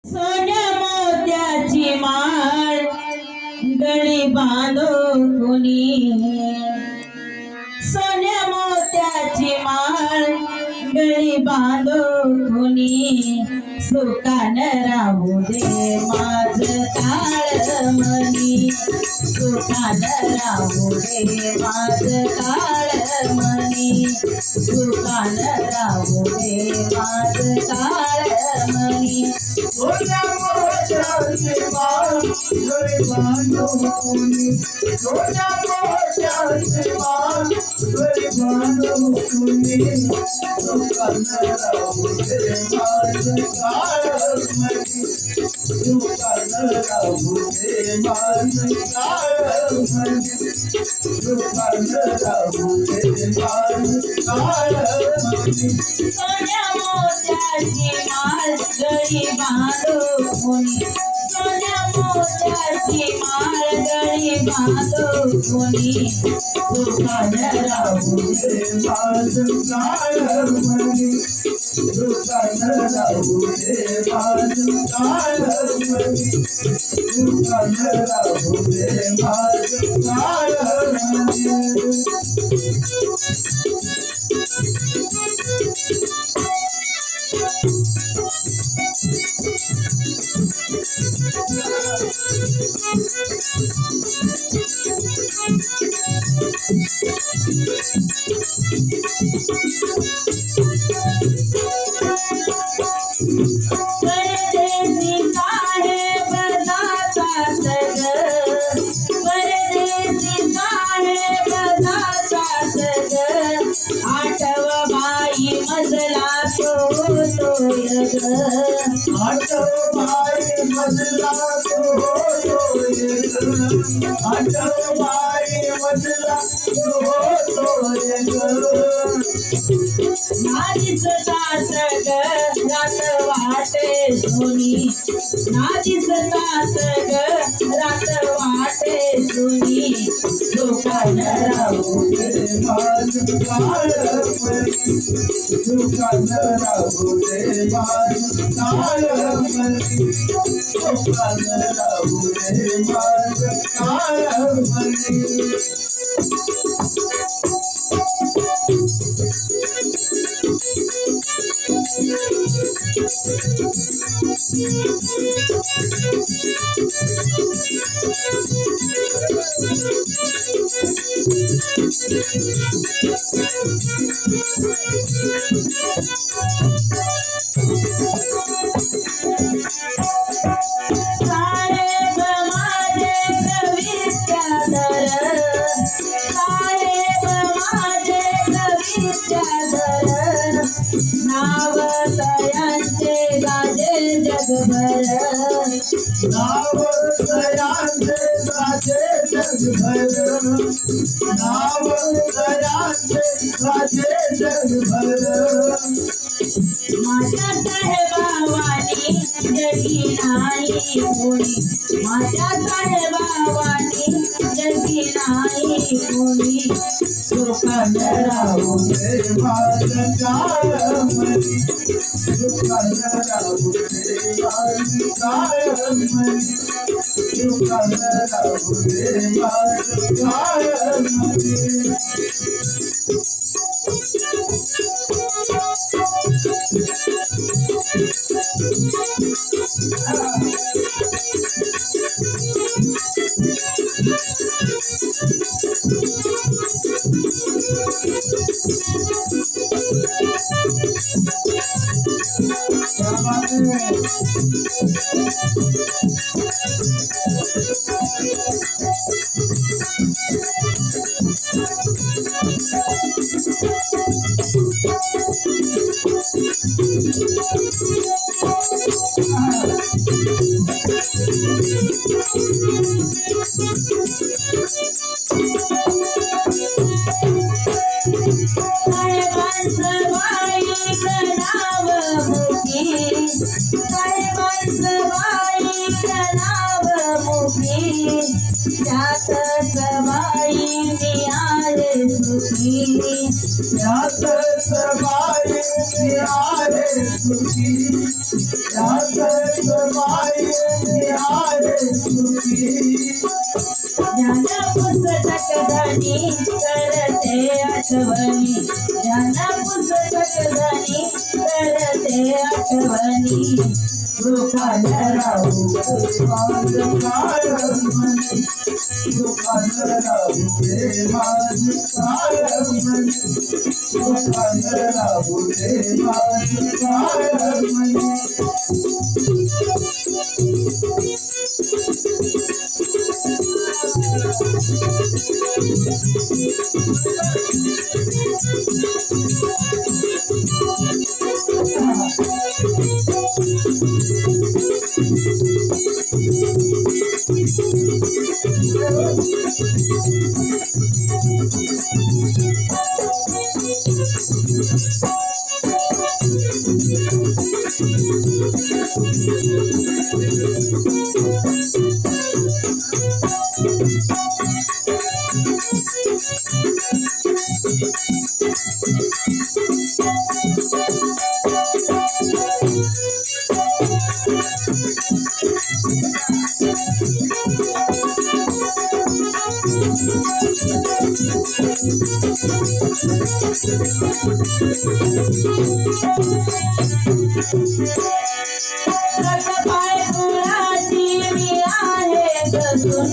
सोन्या मोत्याची माळ गळी बांधो कुणी, सोन्या मोत्याची माळ गळी बांधो कुणी, सुखान राहू दे माझ काळमणी, सुखान राहू दे माझ काळमणी, सुखान राहू दे माझ काळमणी. सोन्या मोत्याची माळ गळी बांधो कुणी, सोन्या मोत्याची माळ गळी बांधो कुणी, सुखान राहू दे माझ काळमणी, सुखान राहू दे माझ काळमणी, सुखान राहू दे माझ काळमणी. सोन्या मोत्याची माळ गळी बांधो कुणी, सोन्या मोत्याची माळ गळी बांधो कुणी, सुखान राहू दे माझ काळमणी, सुखान राहू दे माझ काळमणी, सुखान राहू दे माझ काळमणी. परदेसी साहेब जातात ग, परदेसी साहेब जातात ग, आठवबाई मजला सोडतोय ग, आठवबाई मजला होतोय ग, आठवबाई मजला होतोय ग. नादीच तास ग रात वाटे सोनी, नादीच तास ग रात वाटे सोनी, सुखान राहू दे माझ काळमणी, सुखान राहू दे माझ काळमणी, सुखान राहू दे माझ काळमणी. साहेब माझे विद्याधर, साहेब माझे विद्याधर, नाव तयांचे गाजे जगभर, नाव दयांचे गाजे जगभर, नाव दयांचे गाजे जगभर. माझ्या साहेबावानी जगी नाही कोणी, माझ्या साहेबावानी जगी नाही कोणी, सुखान राहू दे माझ काळमणी, सुखान राहू दे माझ काळमणी, सुखान राहू दे माझ काळमणी. साहेबांचं बाईचं नाव मुखी, साहेबांचं बाईचं नाव मुखी, त्यात सबाई मी आहे सुखी, त्यात सबाई मी आहे सुखी, त्यात बाई निहारे सुखी ज्ञान पुस्तक धनी करते आठवणी ज्ञान पुस्तक धनी करते आठवणी दुखाने राहू माझ मनी दुखाने राहू रे माझ मनी दुखाने राहू रे माझ मनी सकपाळ फुलाची मी आहे गसून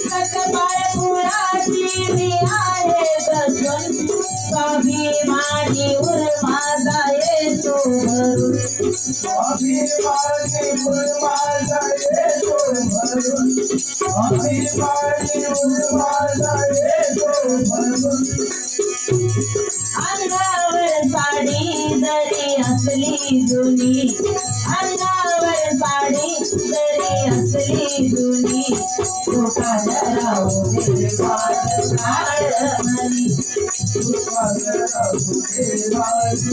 सकपाळ फुलाची मी आहे गसून स्वाभिमानी उर्मा येतो भरून अभिमानी उर्मा येतो भरून अभिमानी उर्मा येतो भरून अंगावर साडी जरी असली जुनी अंगावर साडी जरी असली जुनी दुकान राहू दे माझ काळमणी दुखाने राहू रे माझ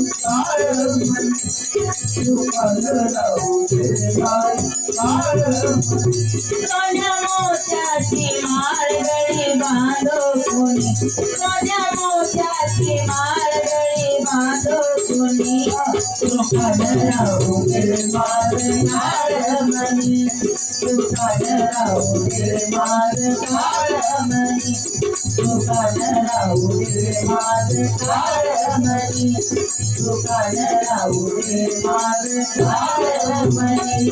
मनी दुखाने राहू रे माझ मनी सोन्या मोत्याची माळगडी बांधो कोणी सोन्या मोत्याची माळगडी बांधो कोणी दुकान राहू दे माझ काळमणी दुकान राहू दे माझ काळमणी दुकान राहू दे माझ काळमणी दुकान राहू दे माझ काळमणी